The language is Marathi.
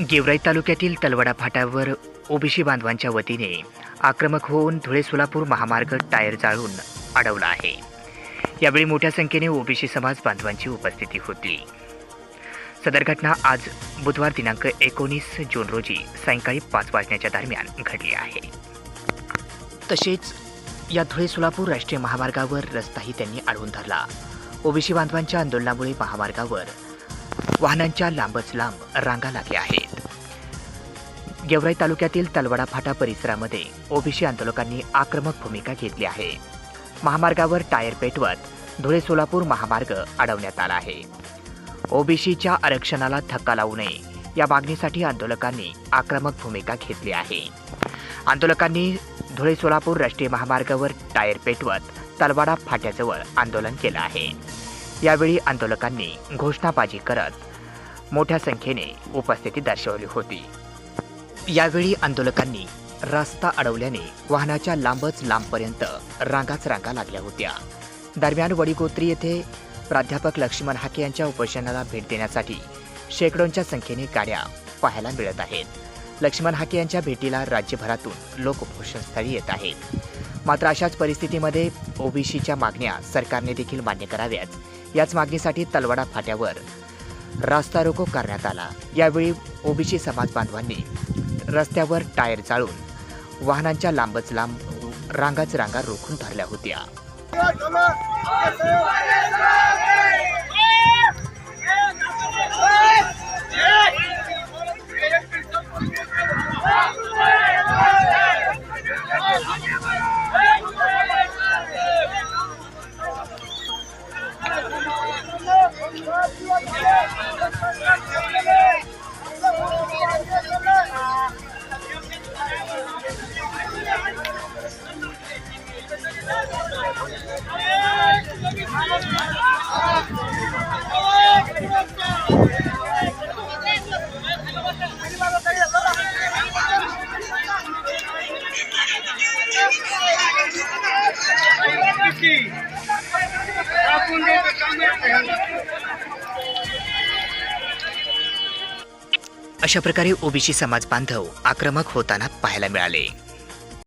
गेवराई तालुक्यातील तलवडा फाट्यावर ओबीसी बांधवांच्या वतीने आक्रमक होऊन धुळे सोलापूर महामार्ग टायर जाळून अडवला आहे। यावेळी मोठ्या संख्येने ओबीसी समाज बांधवांची उपस्थिती होती। सदर घटना आज बुधवार दिनांक 19 जून रोजी सायंकाळी 5 वाजण्याच्या दरम्यान घडली आहे। तसेच या धुळे सोलापूर राष्ट्रीय महामार्गावर रस्ताही त्यांनी अडवून धरला। ओबीसी बांधवांच्या आंदोलनामुळे महामार्गावर वाहनांच्या लांबच लांब रांगा लागल्या आहेत। गेवराई तालुक्यातील तलवडा फाटा परिसरामध्ये ओबीसी आंदोलकांनी आक्रमक भूमिका घेतली आहे। महामार्गावर टायर पेटवत धुळे सोलापूर महामार्ग अडवण्यात आला आहे। ओबीसीच्या आरक्षणाला धक्का लावू नये या मागणीसाठी आंदोलकांनी आक्रमक भूमिका घेतली आहे। आंदोलकांनी धुळे सोलापूर राष्ट्रीय महामार्गावर टायर पेटवत तलवाडा फाट्याजवळ आंदोलन केलं आहे। यावेळी आंदोलकांनी घोषणाबाजी करत मोठ्या संख्येने उपस्थिती दर्शवली होती। यावेळी आंदोलकांनी रस्ता अडवल्याने वाहनाच्या लांबच लांबपर्यंत रांगाच रांगा लागल्या होत्या। दरम्यान वडीगोत्री येथे प्राध्यापक लक्ष्मण हाके यांच्या उपोषणाला भेट देण्यासाठी शेकडोंच्या संख्येने गाड्या पाहायला मिळत आहेत। लक्ष्मण हाके यांच्या भेटीला राज्यभरातून लोक उपोषणस्थळी येत आहेत। मात्र अशाच परिस्थितीमध्ये ओबीसीच्या मागण्या सरकारने देखील मान्य कराव्यात याच मागणीसाठी तलवाडा फाट्यावर रास्ता रोको करण्यात आला। यावेळी ओबीसी समाज बांधवांनी रस्त्यावर टायर जाळून वाहनांच्या लांबच लांब रांगाच रांगा रोखून धरल्या होत्या। अशा प्रकारे ओबीसी समाज बांधव आक्रमक होताना पाहायला मिळाले।